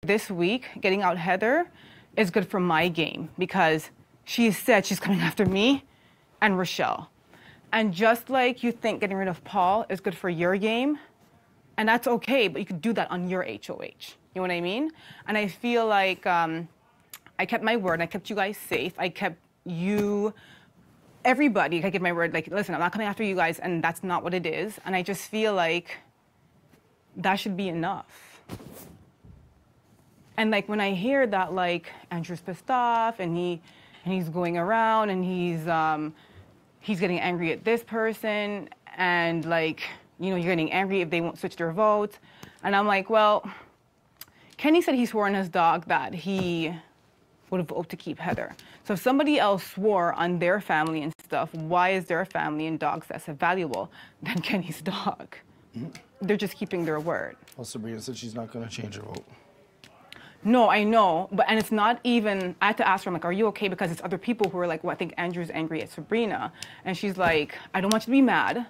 This week, getting out Heather is good for my game because she said she's coming after me and Rochelle. And just like you think getting rid of Paul is good for your game, and that's okay, but you could do that on your HOH. You know what I mean? And I feel like I kept my word, and I kept you guys safe. I kept you, everybody, I give my word, like, listen, I'm not coming after you guys, and that's not what it is. And I just feel like that should be enough. And like when I hear that, like, Andrew's pissed off, and he's going around, and he's getting angry at this person, and like, you know, you're getting angry if they won't switch their votes. And I'm like, well, Kenny said he swore on his dog that he would vote to keep Heather. So if somebody else swore on their family and stuff, why is their family and dogs less valuable than Kenny's dog? Mm-hmm. They're just keeping their word. Well, Sabrina said she's not going to change her vote. No, I know, and it's not even, I had to ask her, I'm like, are you okay? Because it's other people who are like, well, I think Andrew's angry at Sabrina. And she's like, I don't want you to be mad.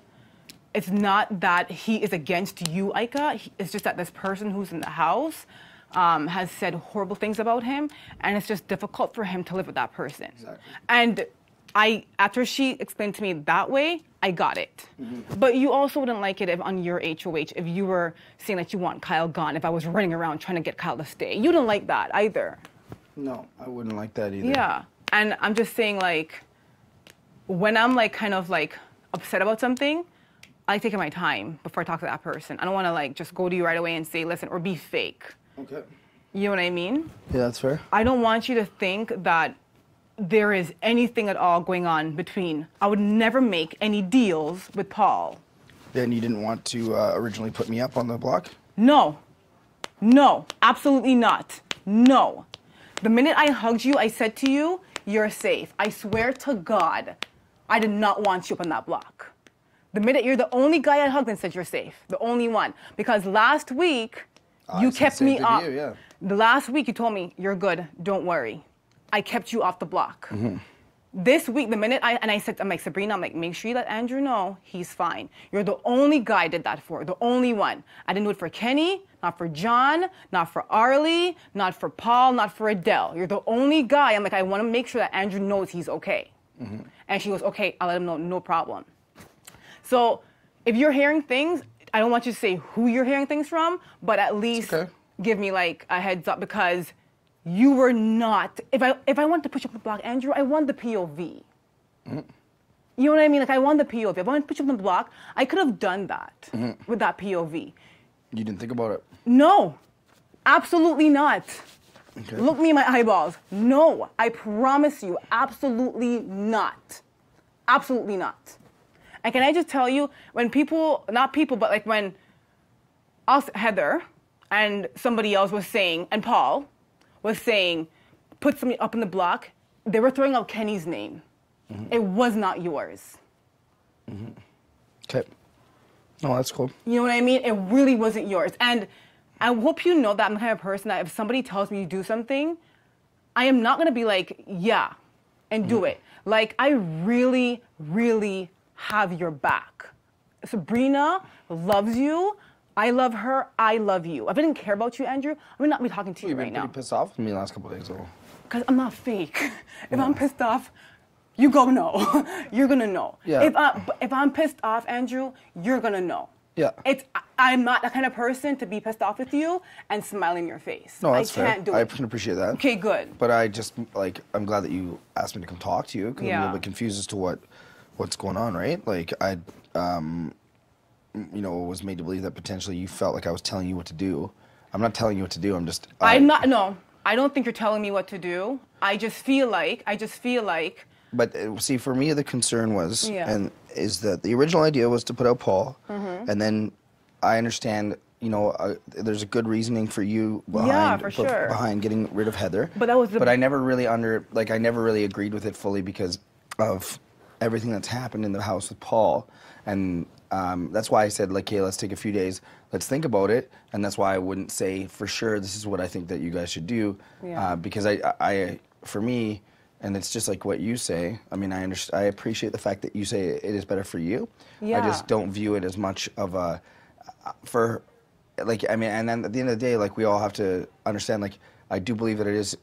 It's not that he is against you, IKA. It's just that this person who's in the house has said horrible things about him, and it's just difficult for him to live with that person. Exactly. And after she explained to me that way, I got it. Mm-hmm. But you also wouldn't like it if on your HOH, if you were saying that you want Kyle gone, if I was running around trying to get Kyle to stay. You wouldn't like that either. No, I wouldn't like that either. Yeah, and I'm just saying, like, when I'm like kind of like upset about something, I like taking my time before I talk to that person. I don't want to like just go to you right away and say, listen, or be fake. Okay. You know what I mean? Yeah, that's fair. I don't want you to think that there is anything at all going on between. I would never make any deals with Paul. Then you didn't want to originally put me up on the block? No. No, absolutely not. No. The minute I hugged you, I said to you, you're safe. I swear to God, I did not want you up on that block. The minute you're the only guy I hugged and said you're safe. The only one. Because last week, you kept me up. Yeah. The last week, you told me, you're good, don't worry. I kept you off the block. Mm-hmm. This week, the minute I said, I'm like, Sabrina, I'm like, make sure you let Andrew know he's fine. You're the only guy I did that for, the only one. I didn't do it for Kenny, not for John, not for Arlie, not for Paul, not for Adele. You're the only guy. I'm like, I want to make sure that Andrew knows he's okay. Mm-hmm. And she goes, okay, I'll let him know, no problem. So if you're hearing things, I don't want you to say who you're hearing things from, but at least give me like a heads up, because you were not, if I wanted to push up the block, Andrew, I want the POV. Mm-hmm. You know what I mean? Like, I want the POV. If I wanted to push up the block, I could have done that with that POV. You didn't think about it? No, absolutely not. Okay. Look me in my eyeballs. No, I promise you, absolutely not. Absolutely not. And can I just tell you, when people, not people, but like when us, Heather, and somebody else was saying, and Paul was saying, put somebody up in the block, they were throwing out Kenny's name. Mm-hmm. It was not yours. Mm-hmm. Okay. Oh, that's cool. You know what I mean? It really wasn't yours. And I hope you know that I'm the kind of person that if somebody tells me to do something, I am not going to be like, yeah, and do it. Like, I really, really have your back. Sabrina loves you. I love her. I love you. If I didn't care about you, Andrew, I would not be talking to you right now. You've been pretty pissed off with me the last couple of days, though. Because I'm not fake. If I'm pissed off, you go know. You're going to know. Yeah. If I'm pissed off, Andrew, you're going to know. Yeah. I'm not the kind of person to be pissed off with you and smile in your face. No, that's fair. I can't do it. I can appreciate that. Okay, good. But I just, like, I'm glad that you asked me to come talk to you, because I'm a little bit confused as to what's going on, right? Like, you know, was made to believe that potentially you felt like I was telling you what to do. I'm not telling you what to do. I'm just. No, I don't think you're telling me what to do. I just feel like. But see, for me, the concern was, is that the original idea was to put out Paul, and then I understand, you know, there's a good reasoning for you behind getting rid of Heather. But that was. But I never really I never really agreed with it fully because of everything that's happened in the house with Paul, and. That's why I said, like, hey, let's take a few days, let's think about it, and that's why I wouldn't say for sure this is what I think that you guys should do, because I, for me, and it's just like what you say. I mean, I appreciate the fact that you say it is better for you. Yeah. I just don't view it as much of a, for like, I mean, and then at the end of the day, like, we all have to understand, like, I do believe that it is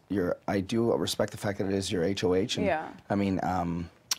I do respect the fact that it is your HOH. And, Yeah. I mean,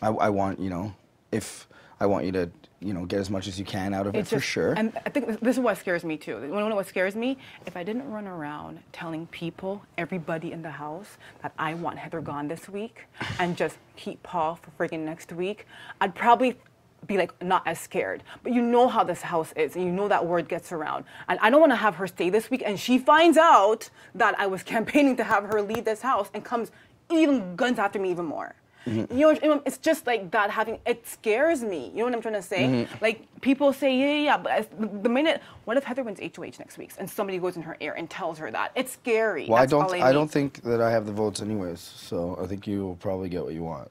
I want, you know, if I want you to, you know, get as much as you can out of it, for sure. And I think this is what scares me too. You know what scares me? If I didn't run around telling people, everybody in the house, that I want Heather gone this week and just keep Paul for friggin' next week, I'd probably be like not as scared. But you know how this house is, and you know that word gets around. And I don't want to have her stay this week and she finds out that I was campaigning to have her leave this house and comes even guns after me even more. Mm-hmm. You know, it's just like that it scares me. You know what I'm trying to say? Mm-hmm. Like, people say, yeah, but the minute, what if Heather wins HOH next week and somebody goes in her ear and tells her that? It's scary. Well, I don't think that I have the votes anyways, so I think you will probably get what you want.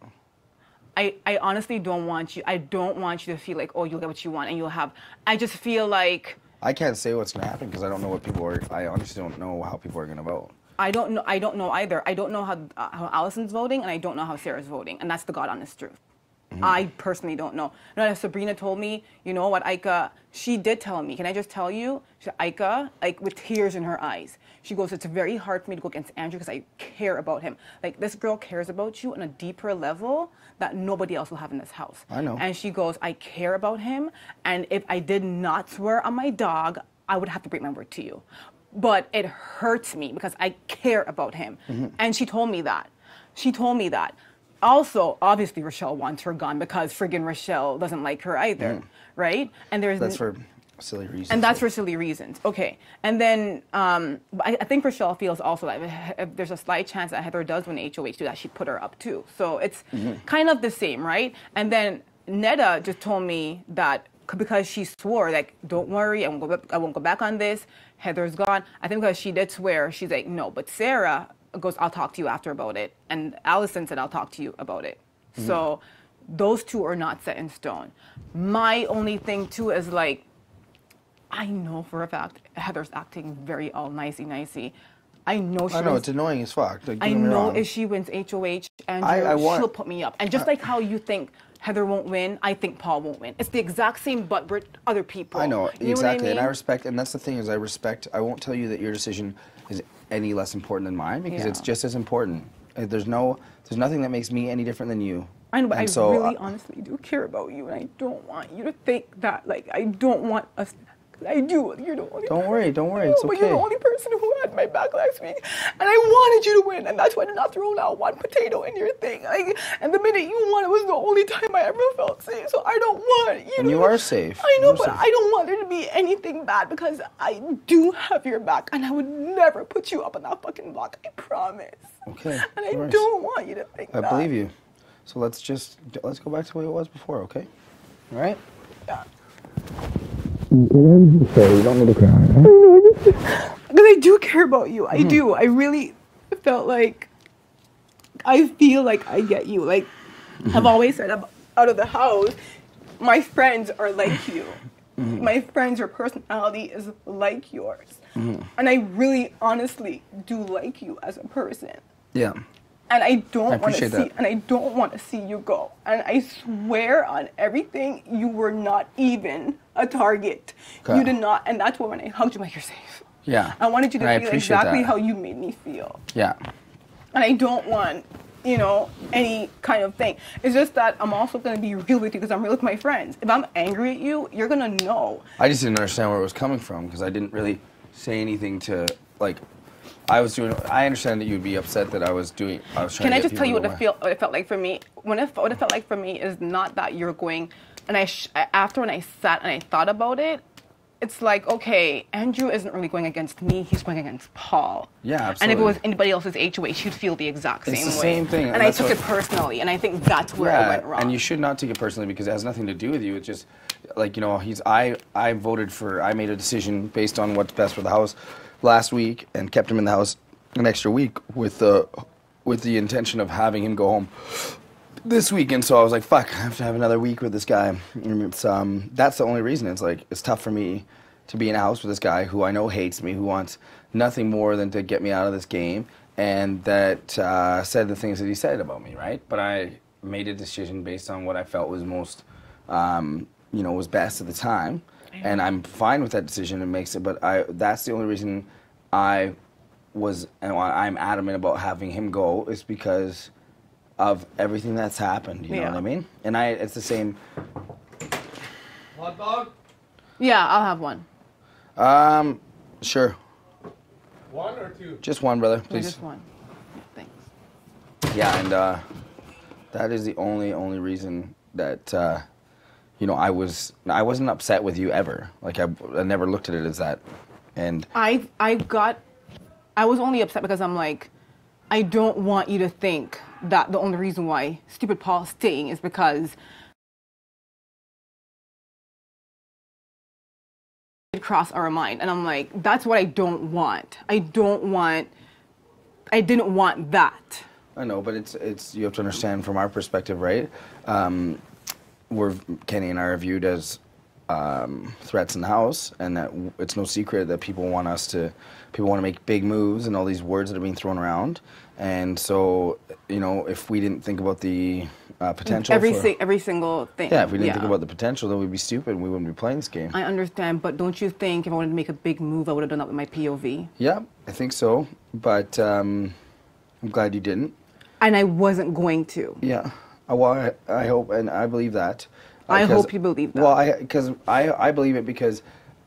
I honestly don't want you to feel like, oh, you'll get what you want and you'll have, I just feel like. I can't say what's going to happen because I don't know I honestly don't know how people are going to vote. I don't know either. I don't know how Allison's voting, and I don't know how Sarah's voting, and that's the God honest truth. Mm-hmm. I personally don't know. Now, Sabrina told me, you know what, IKA, she did tell me, can I just tell you, IKA, like, with tears in her eyes, she goes, it's very hard for me to go against Andrew because I care about him. Like, this girl cares about you on a deeper level that nobody else will have in this house. I know. And she goes, I care about him, and if I did not swear on my dog, I would have to break my word to you. But it hurts me because I care about him. Mm-hmm. And she told me that. Also, obviously, Rochelle wants her gone because friggin' Rochelle doesn't like her either, right? And that's for silly reasons. And that's for silly reasons. Okay. And then I think Rochelle feels also that if there's a slight chance that Heather does win HOH too, that she'd put her up too. So it's kind of the same, right? And then Neda just told me that because she swore, like, don't worry, I won't go back on this. Heather's gone. I think because she did swear, she's like, no. But Sarah goes, I'll talk to you after about it. And Allison said, I'll talk to you about it. Mm-hmm. So those two are not set in stone. My only thing, too, is, like, I know for a fact Heather's acting very all nicey. I know it's annoying as fuck. Like, I know if she wins HOH, she'll put me up. And just like how you think Heather won't win, I think Paul won't win. It's the exact same, but with other people. I know, you exactly. Know what I mean? And I respect, and that's the thing is I won't tell you that your decision is any less important than mine because it's just as important. There's nothing that makes me any different than you. I know, but I really honestly do care about you, and I don't want you to think that, like, I don't want us. I do. You're the only. Don't worry. It's okay. But you're the only person who had my back last week, and I wanted you to win, and that's why I did not throw out one potato in your thing. Like, and the minute you won, it was the only time I ever felt safe. So I don't want you. And you are safe. I know, but I don't want there to be anything bad because I do have your back, and I would never put you up on that fucking block. I promise. Okay. And I don't want you to think that. I believe you. So let's go back to the way it was before, okay? All right? Yeah. You don't need to cry. Because I do care about you. I do. I really felt like I feel like I get you. Like, I've always said out of the house, my friends are like you. My friends, your personality is like yours. And I really, honestly do like you as a person. Yeah. And I don't want to see you go. And I swear on everything, you were not even a target. Okay. You did not, and that's why when I hugged you, I'm like, you're safe. Yeah. I wanted you to feel exactly how you made me feel. Yeah. And I don't want, any kind of thing. It's just that I'm also going to be real with you because I'm real with my friends. If I'm angry at you, you're going to know. I just didn't understand where it was coming from because I didn't really say anything to, like, I understand that you'd be upset that I was trying to get people to Can I just tell you what it felt like for me? What it felt like for me is not that you're going, and after when I sat and I thought about it, it's like, okay, Andrew isn't really going against me, he's going against Paul. Yeah, absolutely. And if it was anybody else's HOH, you'd feel the exact same way. It's the same thing. And I took it personally, and I think that's where I went wrong. And you should not take it personally because it has nothing to do with you. It's just, like, I made a decision based on what's best for the house last week and kept him in the house an extra week with the intention of having him go home this week. And so I was like, fuck, I have to have another week with this guy. And it's that's the only reason. It's like, it's tough for me to be in a house with this guy who I know hates me, who wants nothing more than to get me out of this game, and that said the things that he said about me, right? But I made a decision based on what I felt was most was best at the time. and I'm fine with that decision. It makes it, but that's the only reason I'm adamant about having him go is because of everything that's happened. You know what I mean? And it's the same. Hot dog? Yeah, I'll have one. Sure. One or two? Just one, brother, please. Just one. Thanks. Yeah, and that is the only reason that you know I wasn't upset with you ever. Like I never looked at it as that. And I was only upset because I'm like, I don't want you to think that the only reason why stupid Paul's staying is because it crossed our mind. And I'm like, that's what I don't want. I didn't want that. I know, but it's you have to understand from our perspective, right? Kenny and I are viewed as threats in the house, and that it's no secret that people want to make big moves and all these words that are being thrown around. And so, you know, if we didn't think about the potential every single thing. Yeah, if we didn't think about the potential, then we'd be stupid and we wouldn't be playing this game. I understand, but don't you think if I wanted to make a big move, I would have done that with my POV? Yeah, I think so, but I'm glad you didn't. And I wasn't going to. Yeah, well, I hope and I believe that. I hope you believe that. Well, because I believe it because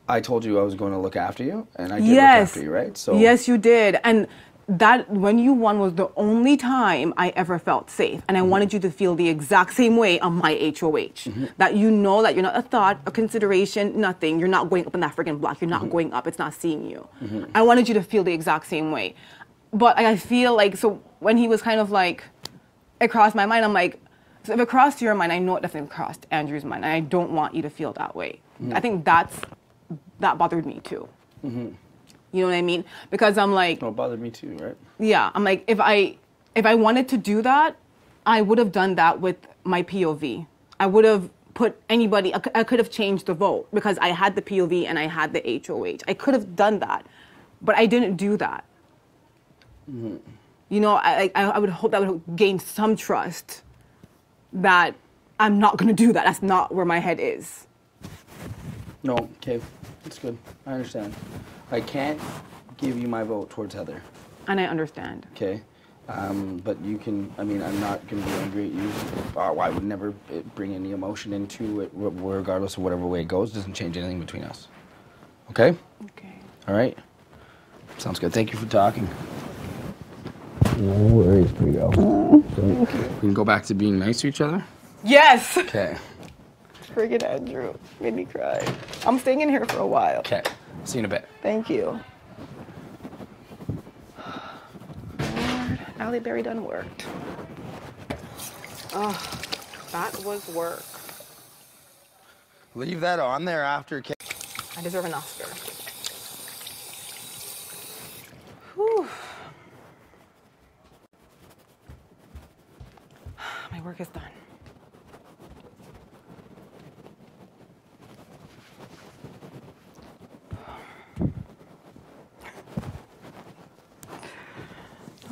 I told you I was going to look after you, and I did look after you, right? So yes, you did, and that when you won was the only time I ever felt safe, and I wanted you to feel the exact same way on my HOH. That you know that you're not a thought, a consideration, nothing. You're not going up in that friggin' block. You're not going up. It's not seeing you. I wanted you to feel the exact same way, but I feel like so when he was kind of like, it crossed my mind. I'm like. So if it crossed your mind, I know it definitely crossed Andrew's mind, and I don't want you to feel that way. I think that bothered me too. You know what I mean? Because I'm like, it bothered me too, right? Yeah, I'm like, if I wanted to do that, I would have done that with my POV. I would have put anybody. I could have changed the vote because I had the POV and I had the HOH. I could have done that, but I didn't do that. You know, I would hope that would gain some trust. That I'm not going to do that. That's not where my head is. No, okay. It's good. I understand. I can't give you my vote towards Heather. And I understand. Okay. But you can, I mean, I'm not going to be angry at you. I would never bring any emotion into it, regardless of whatever way it goes. It doesn't change anything between us. Okay? Okay. All right? Sounds good. Thank you for talking. No worries, Prito. We can go back to being nice to each other? Yes! Okay. Friggin' Andrew. Made me cry. I'm staying in here for a while. Okay. See you in a bit. Thank you. Lord, Halle Berry done worked. Oh, that was work. Leave that on there after. I deserve an Oscar. Whew. My work is done.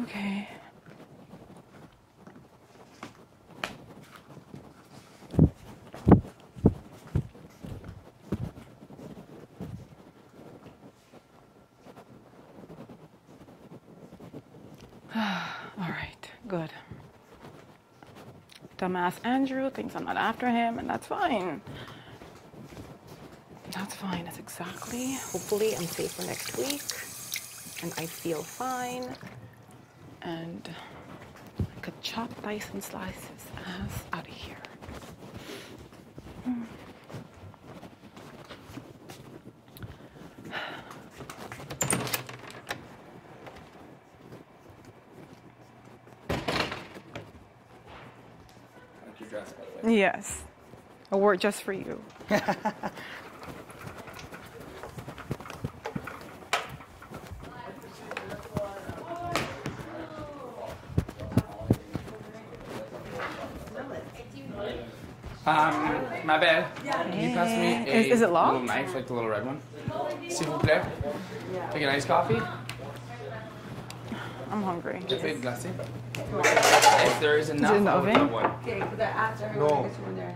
Okay. All right, good. Dumbass Andrew thinks I'm not after him, and that's fine. That's fine. That's exactly. Hopefully, I'm safe for next week, and I feel fine, and I could chop, dice, and slice his ass out of here. Yes. A word just for you. My bad. Can you pass me a Is it locked? little knife, like the little red one? S'il vous plaît. Take an iced coffee. I'm hungry. Café glacé. If there is enough, in the I would oven? love one. Okay, but after No. this one there.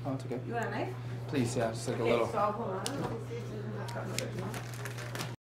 Oh, it's okay. You want a knife? Please, yeah, just like a little. So I'll hold on. Let me see if there's enough.